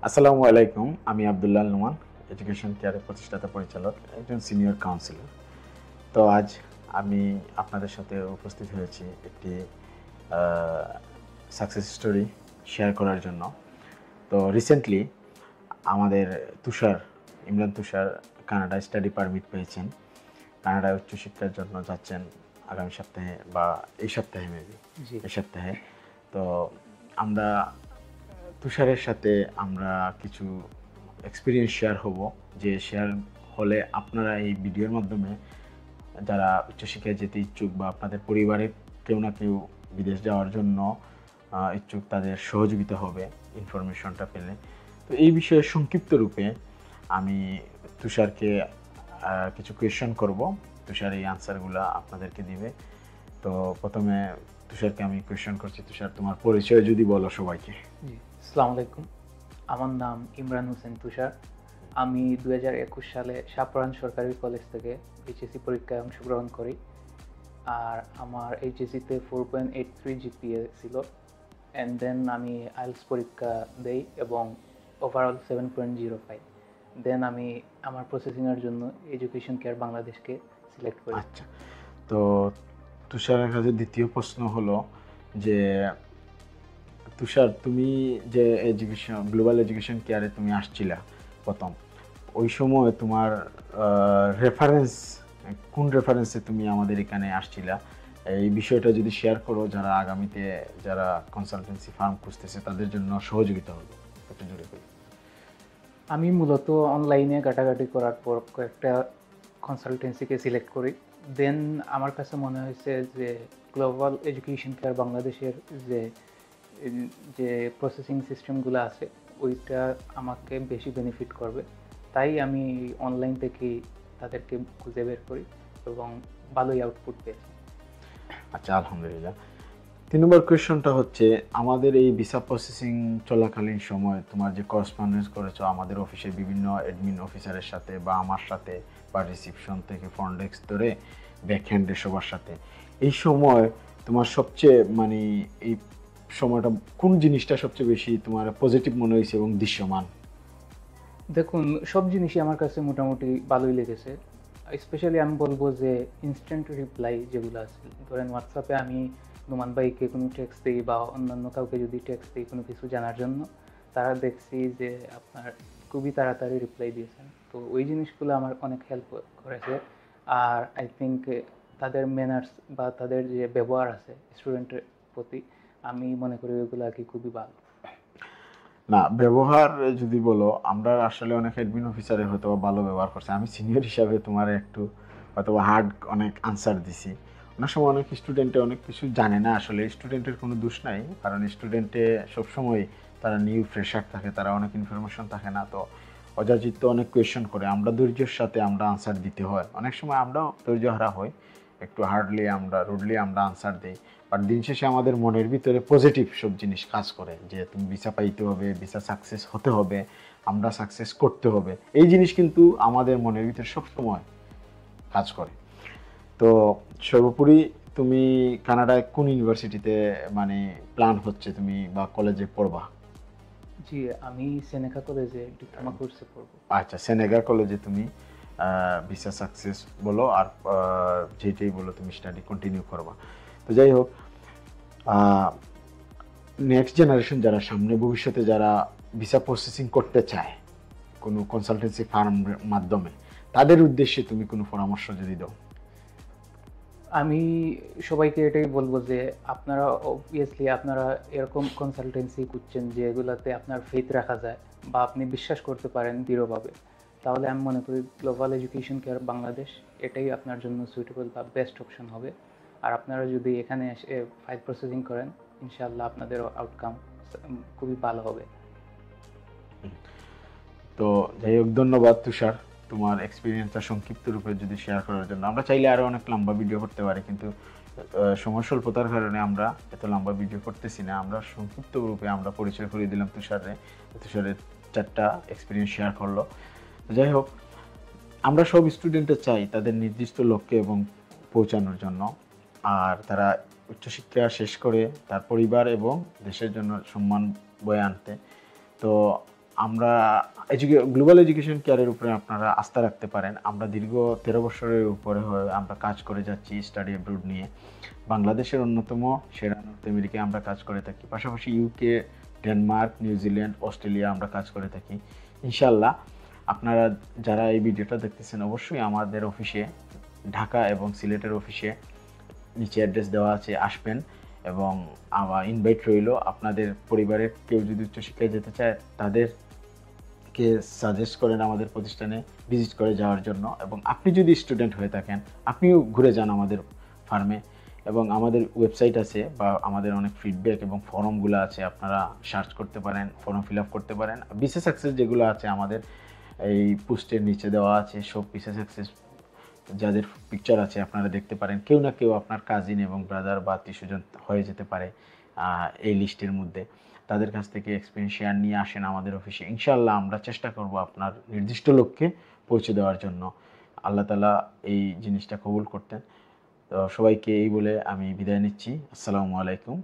আসসালামু আলাইকুম। আমি আব্দুল্লাহ নোমান, এডুকেশন কেয়ারের প্রতিষ্ঠাতা পরিচালক, একজন সিনিয়র কাউন্সিলর। তো আজ আমি আপনাদের সাথে উপস্থিত হয়েছি একটি সাকসেস স্টোরি শেয়ার করার জন্য। তো রিসেন্টলি আমাদের ইমরান তুষার কানাডায় স্টাডি পারমিট পেয়েছেন। কানাডায় উচ্চশিক্ষার জন্য যাচ্ছেন আগামী সপ্তাহে বা এই সপ্তাহে মেবি জি, এই সপ্তাহে। তো আমরা তুষারের সাথে আমরা কিছু এক্সপিরিয়েন্স শেয়ার হব, যে শেয়ার হলে আপনারা এই ভিডিওর মাধ্যমে যারা উচ্চশিক্ষায় যেতে ইচ্ছুক বা আপনাদের পরিবারের কেউ না কেউ বিদেশ যাওয়ার জন্য ইচ্ছুক, তাদের সহযোগিতা হবে ইনফরমেশনটা পেলে। তো এই বিষয়ে সংক্ষিপ্ত রূপে আমি তুষারকে কিছু কোয়েশ্চন করব। তুষার এই আনসারগুলো আপনাদেরকে দিবে। তো প্রথমে তুষারকে আমি কোয়েশ্চন করছি। তুষার, তোমার পরিচয় যদি বলো সবাইকে। জি। আসসালামু আলাইকুম। আমার নাম ইমরান হোসেন তুষার। আমি 2021 সালে শাহপরান সরকারি কলেজ থেকে এইচএসসি পরীক্ষায় অংশগ্রহণ করি। আর আমার এইচএসসিতে 4.83 জিপিএ ছিল। অ্যান্ড দেন আমি আইএলটিএস পরীক্ষা দেই এবং ওভারঅল 7.05। দেন আমি আমার প্রসেসিংয়ের জন্য এডুকেশন কেয়ার বাংলাদেশকে সিলেক্ট করি। আচ্ছা, তো তুষারের কাছে দ্বিতীয় প্রশ্ন হলো যে, তুষার, তুমি যে গ্লোবাল এডুকেশন কেয়ারে তুমি আসছিলা প্রথম, ওই সময় তোমার রেফারেন্স, কোন রেফারেন্সে তুমি আমাদের এখানে আসছিলা, এই বিষয়টা যদি শেয়ার করো, যারা আগামীতে যারা কনসালটেন্সি ফার্ম খুঁজতেছে তাদের জন্য সহযোগিতা হবে, একটু জুড়ে বলি। আমি মূলত অনলাইনে ঘাটাঘাটি করার পর কয়েকটা কনসালটেন্সিকে সিলেক্ট করি। দেন আমার কাছে মনে হয়েছে যে গ্লোবাল এডুকেশন কেয়ার বাংলাদেশের যে যে প্রসেসিং সিস্টেমগুলো আছে ওইটা আমাকে বেশি বেনিফিট করবে। তাই আমি অনলাইন থেকেই তাদেরকে খুঁজে বের করি এবং ভালোই আউটপুট পেয়েছি। আচ্ছা, আলহামদুলিল্লাহ। 3 নম্বর কোয়েশ্চনটা হচ্ছে, আমাদের এই ভিসা প্রসেসিং চলাকালীন সময় তোমার যে করসপন্ডেন্স করেছো আমাদের অফিসের বিভিন্ন অ্যাডমিন অফিসারের সাথে বা আমার সাথে, বা রিসিপশন থেকে ফ্রন্ট ডেস্ক ধরে ব্যাক হ্যান্ডের সবার সাথে, এই সময় তোমার সবচেয়ে মানে এই সময়টা কোন জিনিসটা সবচেয়ে বেশি তোমার পজিটিভ মনে হয়েছে এবং দৃশ্যমান? দেখুন, সব জিনিসই আমার কাছে মোটামুটি ভালোই লেগেছে। স্পেশালি আমি বলবো যে ইনস্ট্যান্ট রিপ্লাই যেগুলো আছে, ধরেন হোয়াটসঅ্যাপে আমি নোমান ভাইকে কোনো টেক্সট দিই বা অন্যান্য কাউকে যদি টেক্সট দিই কোনো কিছু জানার জন্য, তারা দেখছি যে আপনার খুবই তাড়াতাড়ি রিপ্লাই দিয়েছেন। তো ওই জিনিসগুলো আমার অনেক হেল্প করেছে। আর আই থিঙ্ক তাদের ম্যানার্স বা তাদের যে ব্যবহার আছে স্টুডেন্টের প্রতি, আমি মনে করি ওইগুলো আর কি খুবই ভালো। না, ব্যবহার যদি বলো, আমরা আসলে অনেক অ্যাডমিন অফিসারে হয়তো বা ভালো ব্যবহার করছে। আমি সিনিয়র হিসাবে তোমার একটু হয়তো হার্ড অনেক আনসার দিছি। অনেক সময় অনেক স্টুডেন্টে অনেক কিছু জানে না। আসলে স্টুডেন্টের কোনো দোষ নাই, কারণ স্টুডেন্টে সবসময় তারা নিউ ফ্রেশার থাকে, তারা অনেক ইনফরমেশন থাকে না। তো অযাচিত অনেক কোয়েশ্চন করে, আমরা ধৈর্যের সাথে আমরা আনসার দিতে হয়। অনেক সময় আমরাও ধৈর্য হারা হই, একটু হার্ডলি আমরা রুডলি আমরা আনসার দিই। বাট দিন শেষে আমাদের মনের ভিতরে পজিটিভ সব জিনিস কাজ করে, যে তুমি ভিসা পাইতে হবে, ভিসা সাকসেস হতে হবে, আমরা সাকসেস করতে হবে। এই জিনিস কিন্তু আমাদের মনের ভিতরে সবসময় কাজ করে। তো সর্বোপরি তুমি কানাডায় কোন ইউনিভার্সিটিতে মানে প্ল্যান হচ্ছে তুমি বা কলেজে পড়বা? জি, আমি সেনেকা কলেজে ডিপ্লোমা কোর্সে পড়বো। আচ্ছা, সেনেগা কলেজে তুমি ভিসা সাকসেস বলো আর যেটাই বলো, তুমি স্টাডি কন্টিনিউ করবা। তো যাই হোক, নেক্সট জেনারেশন যারা সামনে ভবিষ্যতে যারা ভিসা প্রসেসিং করতে চায় কোনো কনসালটেন্সি ফার্মের মাধ্যমে, তাদের উদ্দেশ্যে তুমি কোনো পরামর্শ যদি দাও? আমি সবাইকে এটাই বলবো যে আপনারা অবভিয়াসলি আপনারা এরকম কনসালটেন্সি খুঁজছেন যেগুলোতে আপনার ফেথ রাখা যায় বা আপনি বিশ্বাস করতে পারেন দৃঢ়ভাবে, তাহলে আমি মনে করি গ্লোবাল এডুকেশন কেয়ার বাংলাদেশ এটাই আপনার জন্য সুইটেবল বা বেস্ট অপশন হবে। আর আপনারা যদি এখানে এসে ফাইল প্রসেসিং করেন, ইনশাআল্লাহ আপনাদের আউটকাম খুবই ভালো হবে। তো যাই হোক, ধন্যবাদ তুষার তোমার এক্সপিরিয়েন্সটা সংক্ষিপ্ত রূপে যদি শেয়ার করার জন্য। আমরা চাইলে আরও অনেক লম্বা ভিডিও করতে পারি, কিন্তু সময় স্বল্পতার কারণে আমরা এত লম্বা ভিডিও করতেছি না। আমরা সংক্ষিপ্ত রূপে আমরা পরিচয় করিয়ে দিলাম তুষারের 4টা এক্সপিরিয়েন্স শেয়ার করলো। যাই হোক, আমরা সব স্টুডেন্টে চাই তাদের নির্দিষ্ট লক্ষ্যে এবং পৌঁছানোর জন্য, আর তারা উচ্চশিক্ষা শেষ করে তার পরিবার এবং দেশের জন্য সম্মান বয়ে আনতে। তো আমরা গ্লোবাল এডুকেশন কেয়ারের উপরে আপনারা আস্থা রাখতে পারেন। আমরা দীর্ঘ 13 বছরের উপরে আমরা কাজ করে যাচ্ছি স্টাডি অ্যাব্রোড নিয়ে। বাংলাদেশের অন্যতম সেরা নর্থ আমেরিকায় আমরা কাজ করে থাকি, পাশাপাশি ইউকে, ডেনমার্ক, নিউজিল্যান্ড, অস্ট্রেলিয়া আমরা কাজ করে থাকি। ইনশাল্লাহ আপনারা যারা এই ভিডিওটা দেখতেছেন অবশ্যই আমাদের অফিসে, ঢাকা এবং সিলেটের অফিসে নিচে অ্যাড্রেস দেওয়া আছে, আসবেন। এবং আমার ইনভাইট রইল, আপনাদের পরিবারের কেউ যদি উচ্চশিক্ষায় যেতে চায় তাদেরকে সাজেস্ট করেন আমাদের প্রতিষ্ঠানে ভিজিট করে যাওয়ার জন্য। এবং আপনি যদি স্টুডেন্ট হয়ে থাকেন আপনিও ঘুরে যান আমাদের ফার্মে। এবং আমাদের ওয়েবসাইট আছে বা আমাদের অনেক ফিডব্যাক এবং ফর্মগুলো আছে, আপনারা সার্চ করতে পারেন, ফর্ম ফিল আপ করতে পারেন। বিশেষ অ্যাক্সেস যেগুলো আছে আমাদের এই পোস্টের নিচে দেওয়া আছে, সব বিশেষ অ্যাক্সেস যাদের পিকচার আছে আপনারা দেখতে পারেন। কেউ না কেউ আপনার কাজিন এবং ব্রাদার বা আত্মীয়স্বজন হয়ে যেতে পারে এই লিস্টের মধ্যে। তাদের কাছ থেকে এক্সপিরিয়েন্স শেয়ার নিয়ে আসেন আমাদের অফিসে। ইনশাআল্লাহ আমরা চেষ্টা করব আপনার নির্দিষ্ট লক্ষ্যে পৌঁছে দেওয়ার জন্য। আল্লাহ তাআলা এই জিনিসটা কবুল করতেন। তো সবাইকে এই বলে আমি বিদায় নিচ্ছি। আসসালামু আলাইকুম।